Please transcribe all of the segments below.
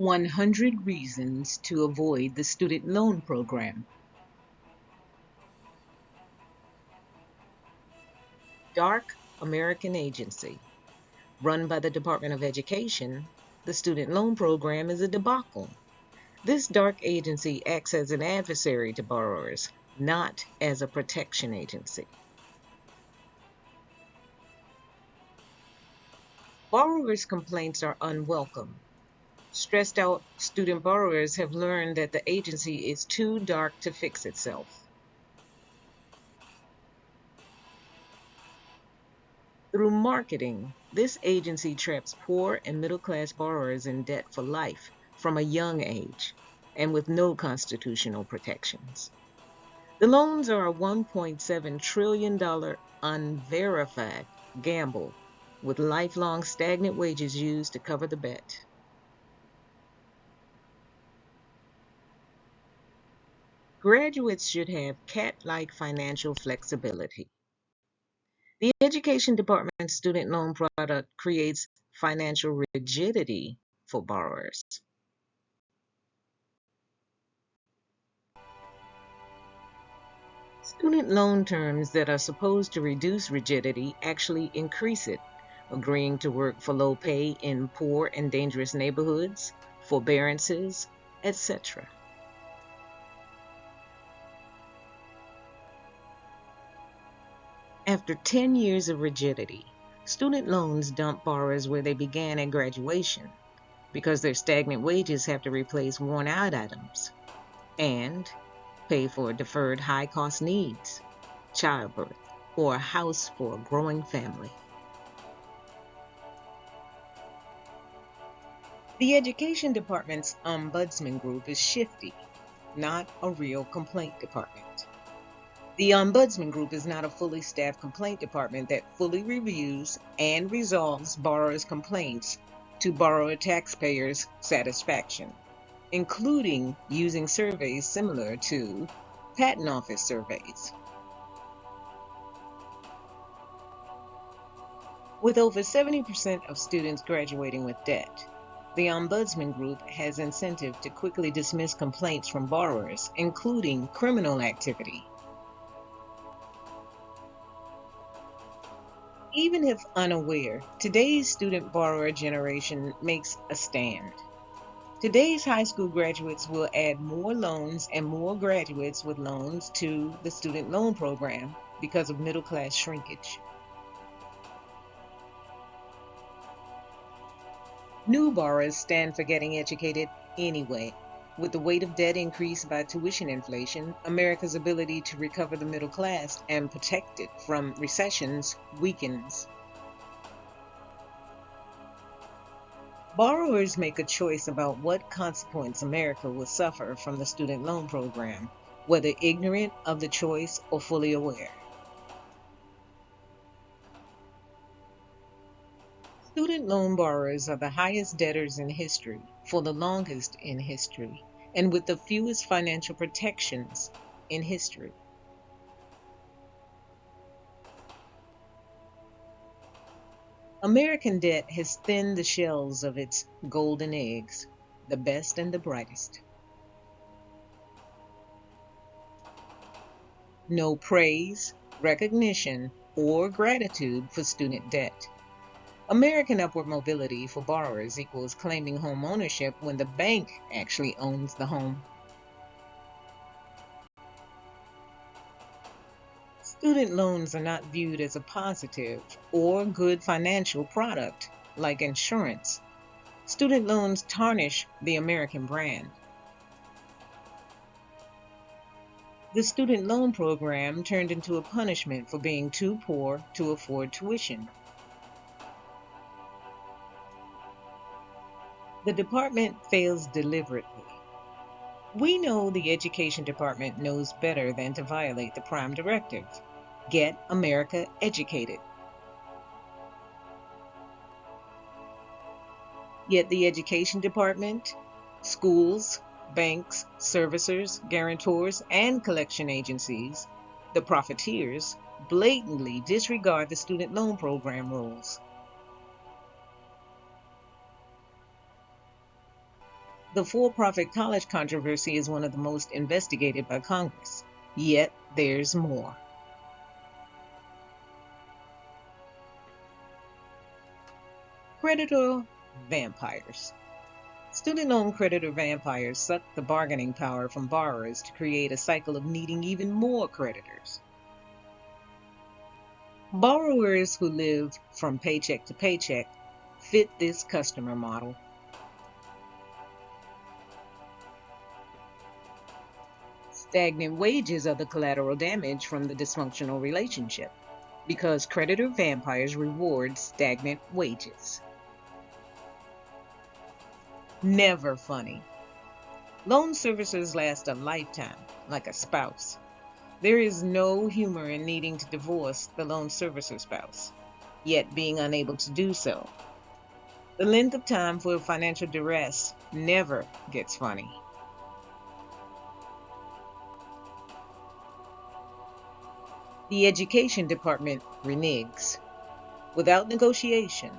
100 Reasons to Avoid the Student Loan Program. Dark American agency. Run by the Department of Education, the Student Loan Program is a debacle. This dark agency acts as an adversary to borrowers, not as a protection agency. Borrowers' complaints are unwelcome. Stressed out student borrowers have learned that the agency is too dark to fix itself. Through marketing, this agency traps poor and middle-class borrowers in debt for life from a young age and with no constitutional protections. The loans are a $1.7 trillion unverified gamble with lifelong stagnant wages used to cover the bet. Graduates should have cat-like financial flexibility. The Education Department's student loan product creates financial rigidity for borrowers. Student loan terms that are supposed to reduce rigidity actually increase it, agreeing to work for low pay in poor and dangerous neighborhoods, forbearances, etc. After 10 years of rigidity, student loans dump borrowers where they began at graduation because their stagnant wages have to replace worn-out items and pay for deferred high-cost needs, childbirth, or a house for a growing family. The Education Department's Ombudsman group is shifty, not a real complaint department. The Ombudsman group is not a fully staffed complaint department that fully reviews and resolves borrowers' complaints to borrower taxpayers' satisfaction, including using surveys similar to Patent Office surveys. With over 70% of students graduating with debt, the Ombudsman Group has incentive to quickly dismiss complaints from borrowers, including criminal activity. Even if unaware, today's student borrower generation makes a stand. Today's high school graduates will add more loans and more graduates with loans to the student loan program because of middle class shrinkage. New borrowers stand for getting educated anyway. With the weight of debt increased by tuition inflation, America's ability to recover the middle class and protect it from recessions weakens. Borrowers make a choice about what consequence America will suffer from the student loan program, whether ignorant of the choice or fully aware. Student loan borrowers are the highest debtors in history, for the longest in history, and with the fewest financial protections in history. American debt has thinned the shells of its golden eggs, the best and the brightest. No praise, recognition, or gratitude for student debt. American upward mobility for borrowers equals claiming home ownership when the bank actually owns the home. Student loans are not viewed as a positive or good financial product like insurance. Student loans tarnish the American brand. The student loan program turned into a punishment for being too poor to afford tuition. The department fails deliberately. We know the Education Department knows better than to violate the prime directive. Get America educated. Yet the Education Department, schools, banks, servicers, guarantors, and collection agencies, the profiteers, blatantly disregard the student loan program rules. The for-profit college controversy is one of the most investigated by Congress. Yet there's more. Creditor vampires. Student loan creditor vampires suck the bargaining power from borrowers to create a cycle of needing even more creditors. Borrowers who live from paycheck to paycheck fit this customer model. Stagnant wages are the collateral damage from the dysfunctional relationship, because creditor vampires reward stagnant wages. Never funny. Loan servicers last a lifetime, like a spouse. There is no humor in needing to divorce the loan servicer spouse, yet being unable to do so. The length of time for financial duress never gets funny. The Education Department reneges. Without negotiation,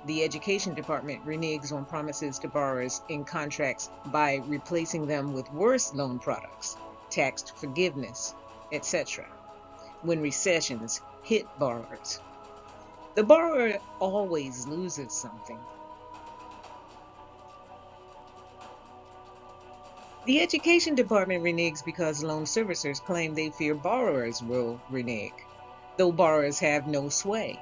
the Education Department reneges on promises to borrowers in contracts by replacing them with worse loan products, tax forgiveness, etc. when recessions hit borrowers. The borrower always loses something. The Education Department reneges because loan servicers claim they fear borrowers will renege, though borrowers have no sway.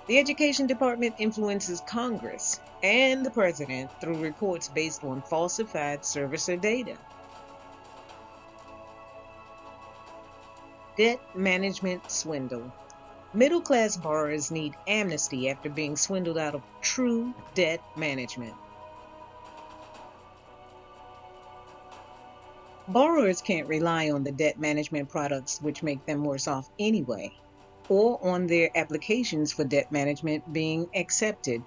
The Education Department influences Congress and the President through reports based on falsified servicer data. Debt management swindle. Middle-class borrowers need amnesty after being swindled out of true debt management. Borrowers can't rely on the debt management products which make them worse off anyway, or on their applications for debt management being accepted.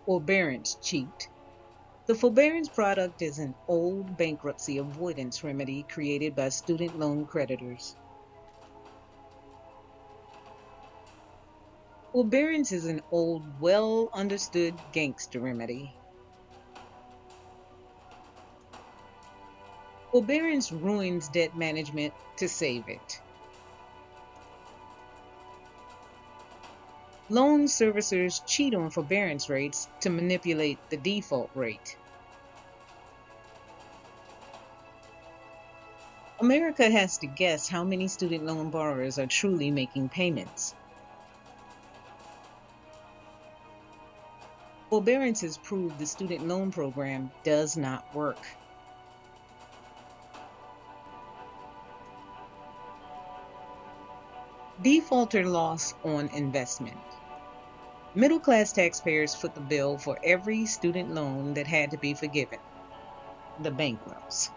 Forbearance cheat. The forbearance product is an old bankruptcy avoidance remedy created by student loan creditors. Forbearance is an old, well-understood gangster remedy. Forbearance ruins debt management to save it. Loan servicers cheat on forbearance rates to manipulate the default rate. America has to guess how many student loan borrowers are truly making payments. Forbearance has proved the student loan program does not work. Defaulter loss on investment. Middle-class taxpayers foot the bill for every student loan that had to be forgiven. The bankrupts.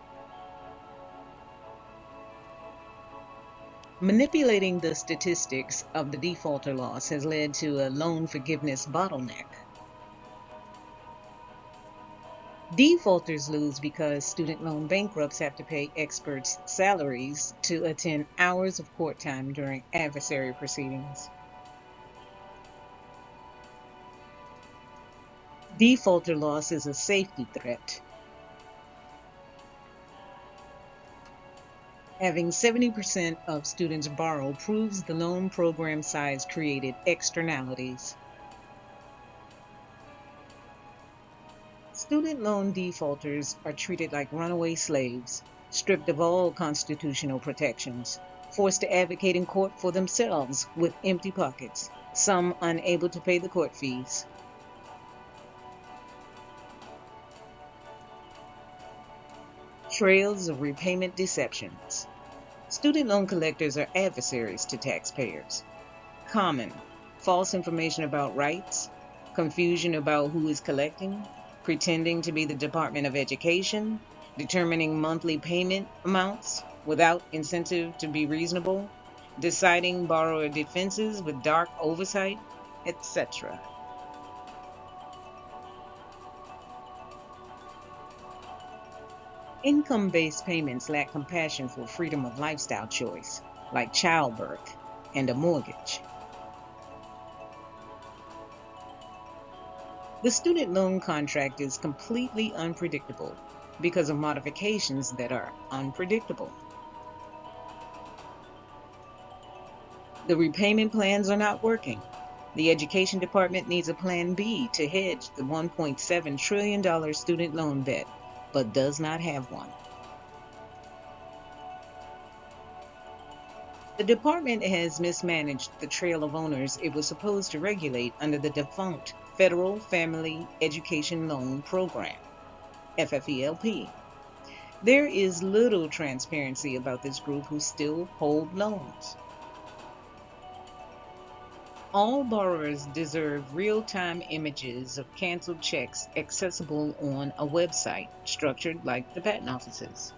Manipulating the statistics of the defaulter loss has led to a loan forgiveness bottleneck. Defaulters lose because student loan bankrupts have to pay experts' salaries to attend hours of court time during adversary proceedings. Defaulter loss is a safety threat. Having 70% of students borrow proves the loan program size created externalities. Student loan defaulters are treated like runaway slaves, stripped of all constitutional protections, forced to advocate in court for themselves with empty pockets, some unable to pay the court fees. Trails of repayment deceptions. Student loan collectors are adversaries to taxpayers. Common: false information about rights, confusion about who is collecting, pretending to be the Department of Education, determining monthly payment amounts without incentive to be reasonable, deciding borrower defenses with dark oversight, etc. Income-based payments lack compassion for freedom of lifestyle choice, like childbirth and a mortgage. The student loan contract is completely unpredictable because of modifications that are unpredictable. The repayment plans are not working. The Education Department needs a plan B to hedge the $1.7 trillion student loan debt, but does not have one. The department has mismanaged the trail of owners it was supposed to regulate under the defunct Federal Family Education Loan Program, FFELP. There is little transparency about this group who still hold loans. All borrowers deserve real-time images of canceled checks accessible on a website structured like the patent offices.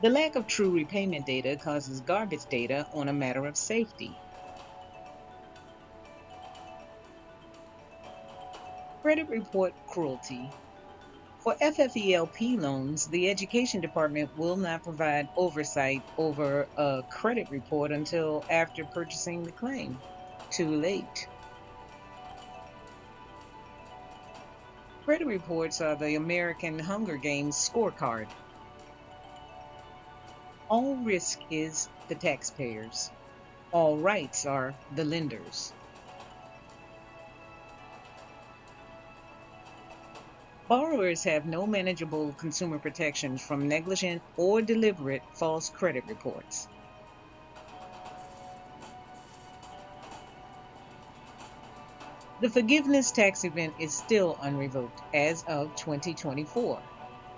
The lack of true repayment data causes garbage data on a matter of safety. Credit report cruelty. For FFELP loans, the Education Department will not provide oversight over a credit report until after purchasing the claim. Too late. Credit reports are the American Hunger Games scorecard. All risk is the taxpayers. All rights are the lenders. Borrowers have no manageable consumer protections from negligent or deliberate false credit reports. The forgiveness tax event is still unrevoked as of 2024.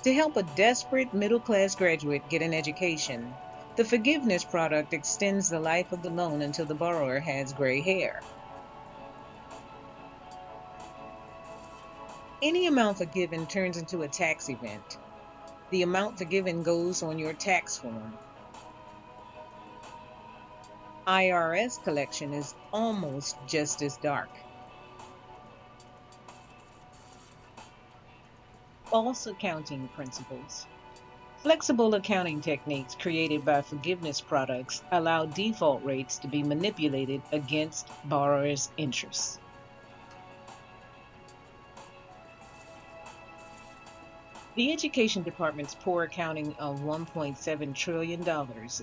To help a desperate middle-class graduate get an education, the forgiveness product extends the life of the loan until the borrower has gray hair. Any amount forgiven turns into a tax event. The amount forgiven goes on your tax form. IRS collection is almost just as dark. False accounting principles. Flexible accounting techniques created by forgiveness products allow default rates to be manipulated against borrowers' interests. The Education Department's poor accounting of $1.7 trillion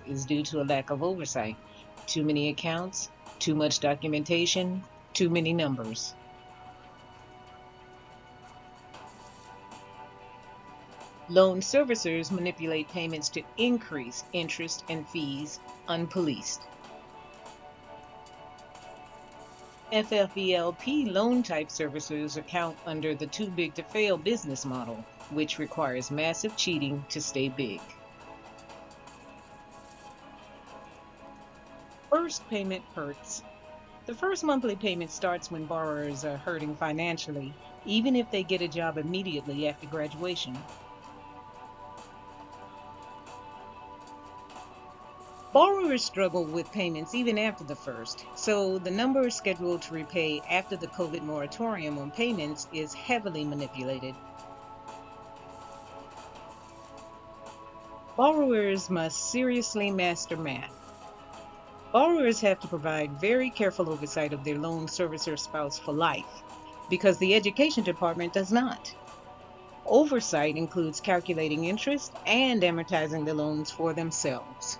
is due to a lack of oversight, too many accounts, too much documentation, too many numbers. Loan servicers manipulate payments to increase interest and fees unpoliced. FFELP loan type servicers account under the too big to fail business model, which requires massive cheating to stay big. First payment hurts. The first monthly payment starts when borrowers are hurting financially, even if they get a job immediately after graduation. Borrowers struggle with payments even after the first, so the number scheduled to repay after the COVID moratorium on payments is heavily manipulated. Borrowers must seriously master math. Borrowers have to provide very careful oversight of their loan servicer spouse for life, because the Education Department does not. Oversight includes calculating interest and amortizing the loans for themselves.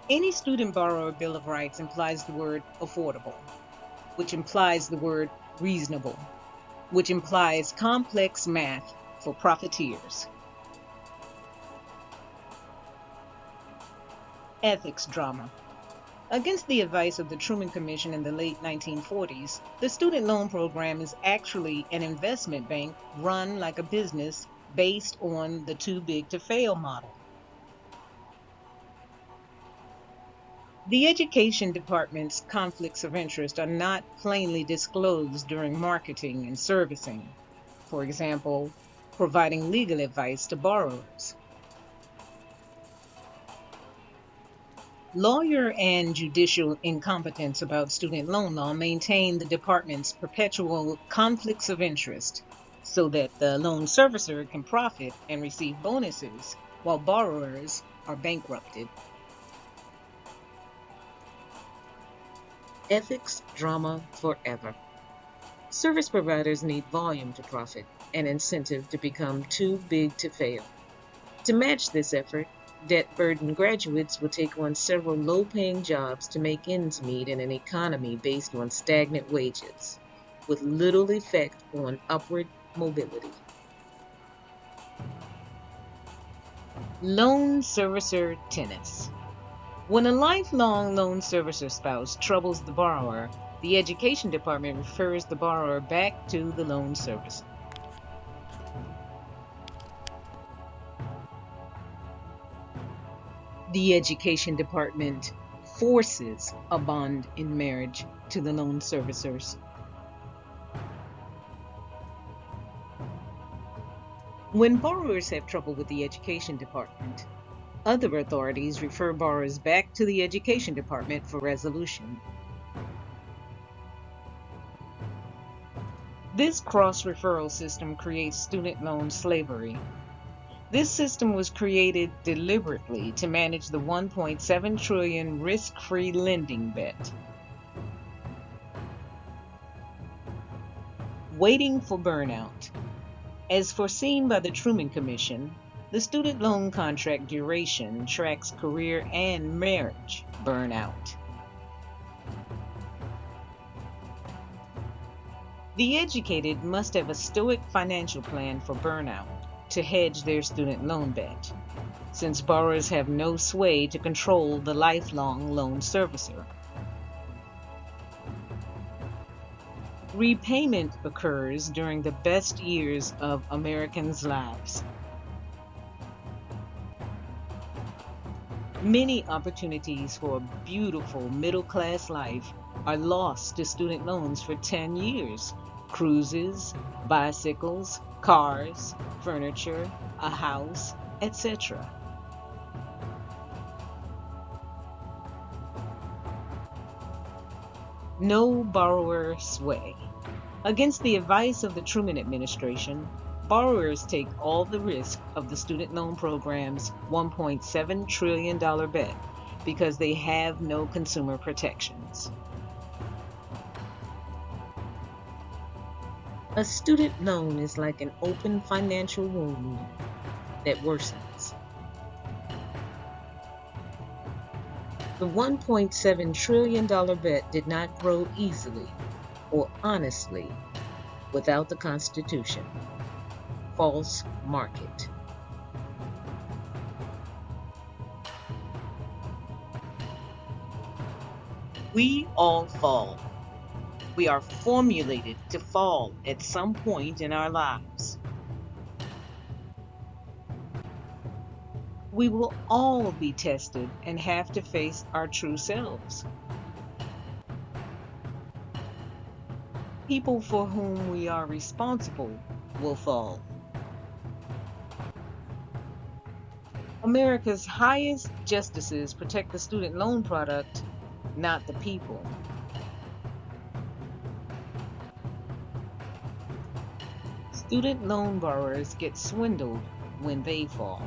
Any student borrower bill of rights implies the word affordable, which implies the word reasonable, which implies complex math for profiteers. Ethics drama. Against the advice of the Truman Commission in the late 1940s, the student loan program is actually an investment bank run like a business based on the too big to fail model. The Education Department's conflicts of interest are not plainly disclosed during marketing and servicing. For example, providing legal advice to borrowers. Lawyer and judicial incompetence about student loan law maintain the department's perpetual conflicts of interest so that the loan servicer can profit and receive bonuses while borrowers are bankrupted. Ethics drama forever. Service providers need volume to profit and incentive to become too big to fail. To match this effort, debt-burdened graduates will take on several low-paying jobs to make ends meet in an economy based on stagnant wages, with little effect on upward mobility. Loan servicer tennis. When a lifelong loan servicer spouse troubles the borrower, the education department refers the borrower back to the loan servicer. The education department forces a bond in marriage to the loan servicers. When borrowers have trouble with the education department, other authorities refer borrowers back to the education department for resolution. This cross-referral system creates student loan slavery. This system was created deliberately to manage the $1.7 trillion risk-free lending bet. Waiting for burnout. As foreseen by the Truman Commission, the student loan contract duration tracks career and marriage burnout. The educated must have a stoic financial plan for burnout to hedge their student loan debt, since borrowers have no sway to control the lifelong loan servicer. Repayment occurs during the best years of Americans' lives. Many opportunities for a beautiful middle-class life are lost to student loans for 10 years. Cruises, bicycles, cars, furniture, a house, etc. No borrower sway. Against the advice of the Truman administration, borrowers take all the risk of the student loan program's $1.7 trillion bet because they have no consumer protections. A student loan is like an open financial wound that worsens. The $1.7 trillion bet did not grow easily or honestly without the Constitution. False market. We all fall. We are formulated to fall at some point in our lives. We will all be tested and have to face our true selves. People for whom we are responsible will fall. America's highest justices protect the student loan product, not the people. Student loan borrowers get swindled when they fall.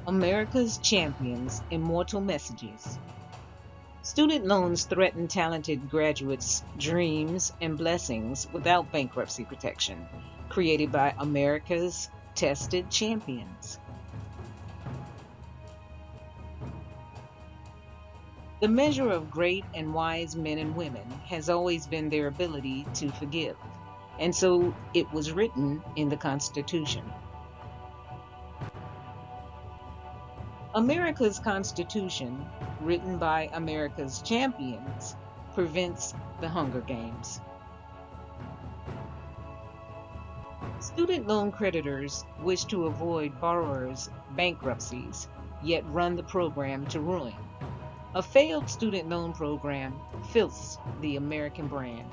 America's champions, immortal messages. Student loans threaten talented graduates' dreams and blessings without bankruptcy protection, created by America's tested champions. The measure of great and wise men and women has always been their ability to forgive, and so it was written in the Constitution. America's Constitution, written by America's champions, prevents the Hunger Games. Student loan creditors wish to avoid borrowers' bankruptcies, yet run the program to ruin. A failed student loan program filths the American brand.